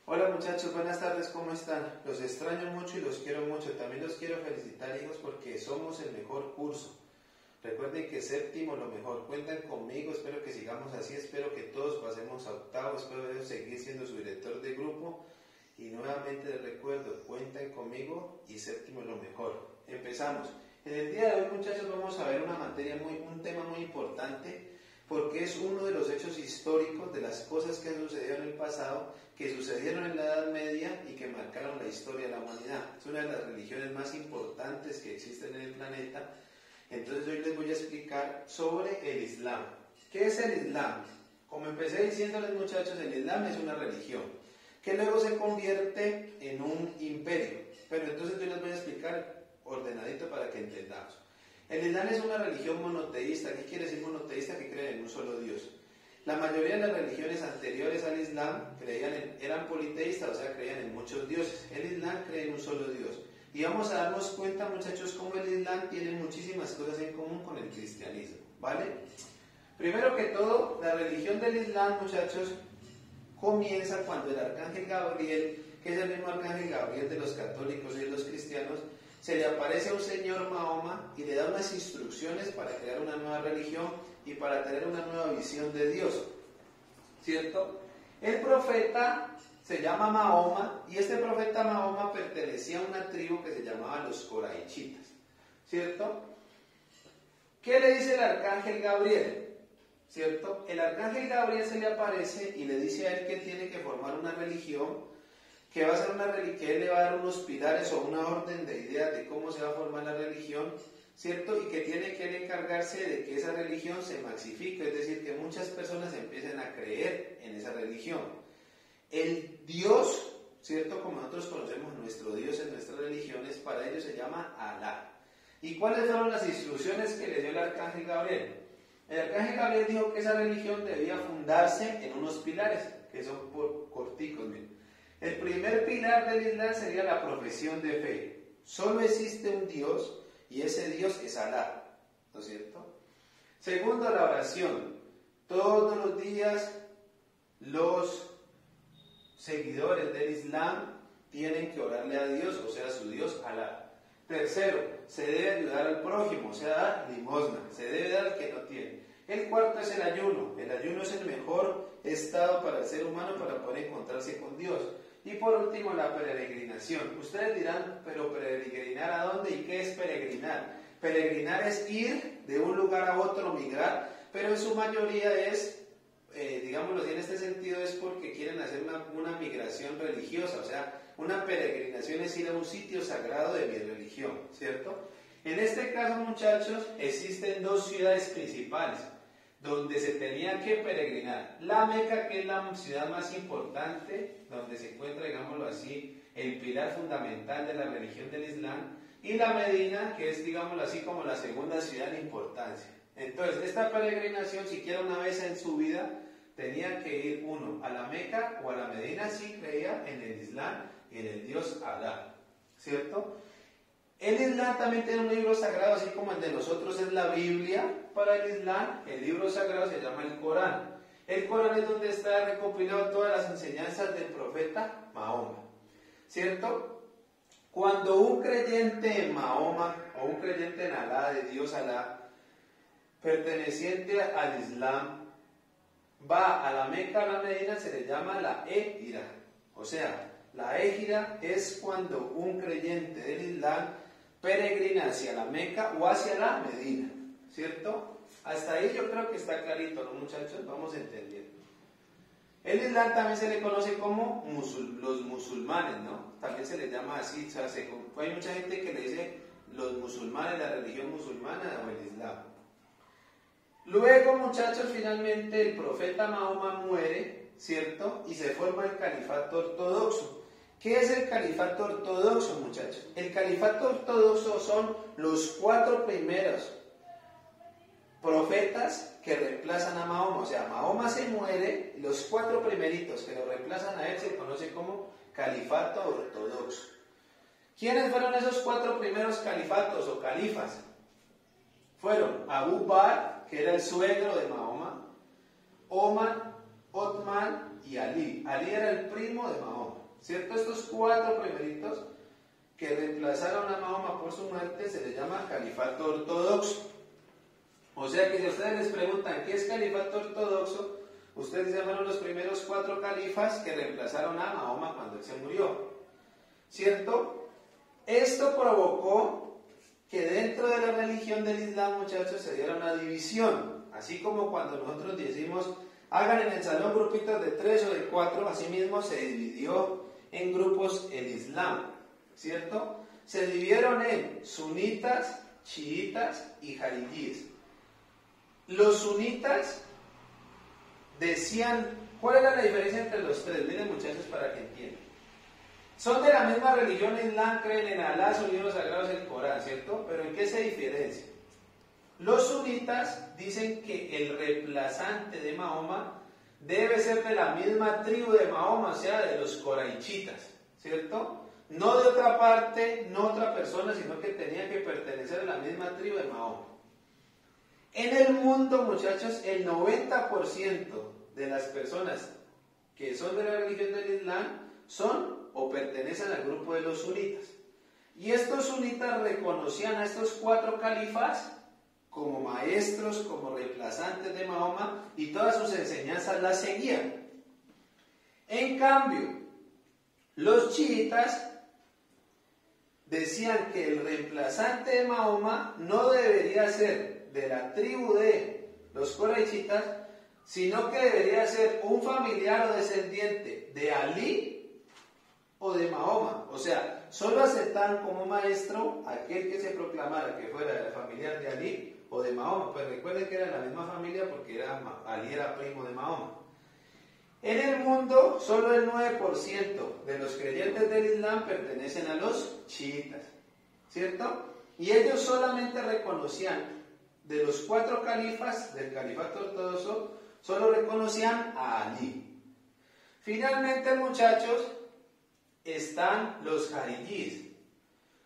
Hola muchachos, buenas tardes, ¿cómo están? Los extraño mucho y los quiero mucho. También los quiero felicitar, hijos, porque somos el mejor curso. Recuerden que séptimo lo mejor. Cuentan conmigo, espero que sigamos así, espero que todos pasemos a octavo, espero seguir siendo su director de grupo. Y nuevamente les recuerdo, cuenten conmigo y séptimo lo mejor. Empezamos. En el día de hoy, muchachos, vamos a ver un tema muy importante, porque es uno de los hechos históricos de las cosas que han sucedido en el pasado, que sucedieron en la Edad Media y que marcaron la historia de la humanidad. Es una de las religiones más importantes que existen en el planeta. Entonces hoy les voy a explicar sobre el Islam. ¿Qué es el Islam? Como empecé diciéndoles, muchachos, el Islam es una religión que luego se convierte en un imperio. Pero entonces yo les voy a explicar ordenadito para que entendamos. El Islam es una religión monoteísta. ¿Qué quiere decir monoteísta? Que creen en un solo Dios. La mayoría de las religiones anteriores al Islam eran politeístas, o sea, creían en muchos dioses. El Islam cree en un solo Dios. Y vamos a darnos cuenta, muchachos, cómo el Islam tiene muchísimas cosas en común con el cristianismo, ¿vale? Primero que todo, la religión del Islam, muchachos, comienza cuando el arcángel Gabriel, que es el mismo arcángel Gabriel de los católicos y de los cristianos, se le aparece a un señor Mahoma y le da unas instrucciones para crear una nueva religión y para tener una nueva visión de Dios, ¿cierto? El profeta se llama Mahoma y este profeta Mahoma pertenecía a una tribu que se llamaba los Coraichitas, ¿cierto? ¿Qué le dice el arcángel Gabriel? ¿Cierto? El arcángel Gabriel se le aparece y le dice a él que tiene que formar una religión, que va a ser una religión, que él le va a dar unos pilares o una orden de ideas de cómo se va a formar la religión, ¿cierto? Y que tiene que él encargarse de que esa religión se maxifique, es decir, que muchas personas empiecen a creer en esa religión. El Dios, ¿cierto? Como nosotros conocemos nuestro Dios en nuestras religiones, para ellos se llama Alá. ¿Y cuáles fueron las instrucciones que le dio el arcángel Gabriel? El arcángel Gabriel dijo que esa religión debía fundarse en unos pilares, que son corticos, miren. El primer pilar del Islam sería la profesión de fe. Solo existe un Dios y ese Dios es Alá, ¿no es cierto? Segundo, la oración. Todos los días los seguidores del Islam tienen que orarle a Dios, o sea, a su Dios Alá. Tercero, se debe ayudar al prójimo, o sea, dar limosna, se debe dar al que no tiene. El cuarto es el ayuno. El ayuno es el mejor estado para el ser humano para poder encontrarse con Dios. Y por último, la peregrinación. Ustedes dirán, pero peregrinar ¿a dónde? ¿Y qué es peregrinar? Peregrinar es ir de un lugar a otro, migrar, pero en su mayoría es, digámoslo así, en este sentido es porque quieren hacer una migración religiosa, o sea, una peregrinación es ir a un sitio sagrado de mi religión, ¿cierto? En este caso, muchachos, existen dos ciudades principales donde se tenía que peregrinar. La Meca, que es la ciudad más importante, donde se encuentra, digámoslo así, el pilar fundamental de la religión del Islam, y la Medina, que es, digámoslo así, como la segunda ciudad en importancia. Entonces, esta peregrinación, siquiera una vez en su vida, tenía que ir uno a la Meca o a la Medina si creía en el Islam y en el Dios Alá, ¿cierto? El Islam también tiene un libro sagrado, así como el de nosotros es la Biblia. Para el Islam, el libro sagrado se llama el Corán. El Corán es donde está recopilado todas las enseñanzas del profeta Mahoma, ¿cierto? Cuando un creyente en Mahoma o un creyente en Alá, de Dios Alá, perteneciente al Islam, va a la Meca, a la Medina, se le llama la Égira. O sea, la Égira es cuando un creyente del Islam peregrina hacia la Meca o hacia la Medina, ¿cierto? Hasta ahí yo creo que está clarito, ¿no, muchachos? Vamos entendiendo. El Islam también se le conoce como los musulmanes, ¿no? También se le llama así, o sea, hay mucha gente que le dice los musulmanes, la religión musulmana o el Islam. Luego, muchachos, finalmente el profeta Mahoma muere, ¿cierto? Y se forma el califato ortodoxo. ¿Qué es el califato ortodoxo, muchachos? El califato ortodoxo son los 4 primeros profetas que reemplazan a Mahoma. O sea, Mahoma se muere, los 4 primeritos que lo reemplazan a él se conoce como califato ortodoxo. ¿Quiénes fueron esos 4 primeros califatos o califas? Fueron Abu Bakr, que era el suegro de Mahoma, Omar, Othman y Ali. Ali era el primo de Mahoma, ¿cierto? Estos 4 primeritos que reemplazaron a Mahoma por su muerte se les llama califato ortodoxo. O sea que si ustedes les preguntan ¿qué es califato ortodoxo? Ustedes llamaron los primeros 4 califas que reemplazaron a Mahoma cuando él se murió, ¿cierto? Esto provocó que dentro de la religión del Islam, muchachos, se diera una división. Así como cuando nosotros decimos, hagan en el salón grupitos de 3 o de 4, así mismo se dividió en grupos el Islam, ¿cierto? Se dividieron en sunitas, chiitas y jaridíes. Los sunitas decían, ¿cuál era la diferencia entre los 3? Miren, muchachos, para que entiendan. Son de la misma religión Islam, creen en Alá, sus libros sagrados, el Corán, ¿cierto? Pero ¿en qué se diferencia? Los sunitas dicen que el reemplazante de Mahoma debe ser de la misma tribu de Mahoma, o sea, de los coraichitas, ¿cierto? No de otra parte, no otra persona, sino que tenía que pertenecer a la misma tribu de Mahoma. En el mundo, muchachos, el 90% de las personas que son de la religión del Islam son o pertenecen al grupo de los sunitas. Y estos sunitas reconocían a estos 4 califas como maestros, como reemplazantes de Mahoma, y todas sus enseñanzas las seguían. En cambio, los chiitas decían que el reemplazante de Mahoma no debería ser de la tribu de los coraichitas, sino que debería ser un familiar o descendiente de Ali o de Mahoma. O sea, solo aceptaban como maestro aquel que se proclamara que fuera de la familia de Ali o de Mahoma. Pues recuerden que era la misma familia porque Ali era primo de Mahoma. En el mundo, solo el 9% de los creyentes del Islam pertenecen a los chiitas, ¿cierto? Y ellos solamente reconocían, de los 4 califas del califato ortodoxo, solo reconocían a Ali. Finalmente, muchachos, están los jaridíes.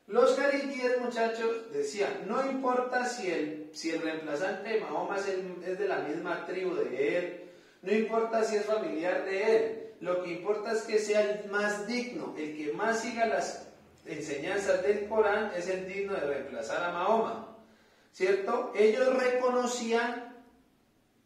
Los jaridíes, muchachos, decían, no importa si el reemplazante de Mahoma es de la misma tribu de él, no importa si es familiar de él, lo que importa es que sea el más digno, el que más siga las enseñanzas del Corán es el digno de reemplazar a Mahoma, ¿cierto? Ellos reconocían,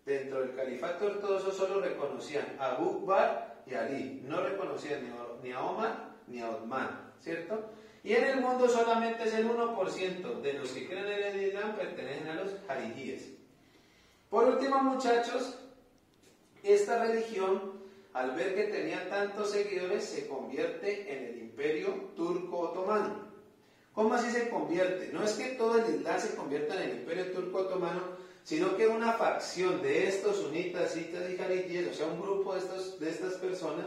dentro del califato ortodoxo solo reconocían a Abu Bakr y Ali, no reconocían ni a Omar ni a Uthman, ¿cierto? Y en el mundo solamente es el 1% de los que creen en el Islam pertenecen a los jaridíes. Por último, muchachos, esta religión, al ver que tenía tantos seguidores, se convierte en el imperio turco-otomano. ¿Cómo así se convierte? No es que todo el Islam se convierta en el imperio turco-otomano, sino que una facción de estos sunitas, chiitas y jaridíes, o sea, un grupo de estas personas,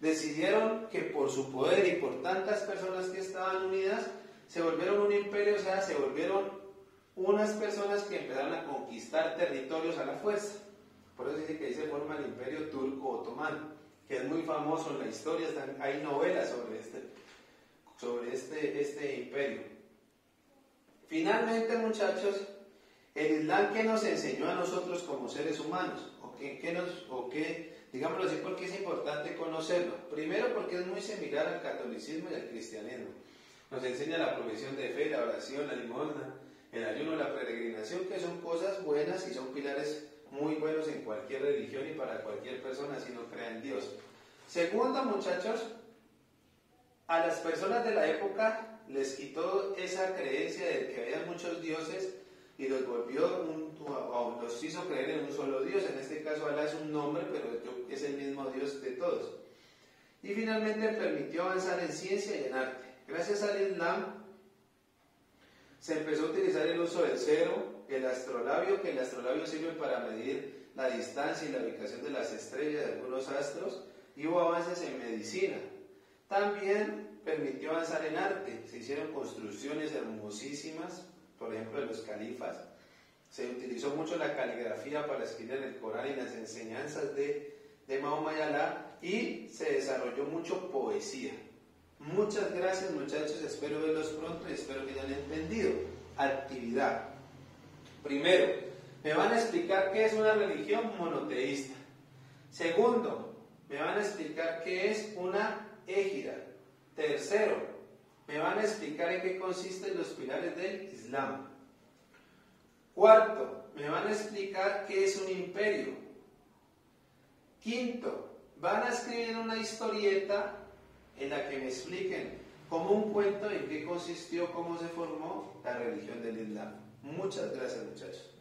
decidieron que por su poder y por tantas personas que estaban unidas, se volvieron un imperio, o sea, se volvieron unas personas que empezaron a conquistar territorios a la fuerza. Por eso dice que ahí se forma el imperio turco-otomano, que es muy famoso en la historia, hay novelas sobre este imperio. Finalmente, muchachos, el Islam, ¿qué nos enseñó a nosotros como seres humanos? Digámoslo así, porque es importante conocerlo. Primero, porque es muy similar al catolicismo y al cristianismo. Nos enseña la provisión de fe, la oración, la limosna, el ayuno, la peregrinación, que son cosas buenas y son pilares muy buenos en cualquier religión y para cualquier persona si no cree en Dios. Segundo, muchachos, a las personas de la época les quitó esa creencia de que había muchos dioses y los los hizo creer en un solo Dios. En este caso Alá es un nombre, pero es el mismo Dios de todos. Y finalmente permitió avanzar en ciencia y en arte. Gracias al Islam se empezó a utilizar el uso del cero, el astrolabio, que el astrolabio sirve para medir la distancia y la ubicación de las estrellas de algunos astros, y hubo avances en medicina. También permitió avanzar en arte, se hicieron construcciones hermosísimas, por ejemplo de los califas. Se utilizó mucho la caligrafía para escribir el Corán y las enseñanzas de Mahoma y Alá, y se desarrolló mucho poesía. Muchas gracias, muchachos, espero verlos pronto y espero que hayan entendido. Actividad. Primero, me van a explicar qué es una religión monoteísta. Segundo, me van a explicar qué es una égira. Tercero, me van a explicar en qué consisten los pilares del Islam. Cuarto, me van a explicar qué es un imperio. Quinto, van a escribir una historieta en la que me expliquen como un cuento en qué consistió, cómo se formó la religión del Islam. Muchas gracias, muchachos.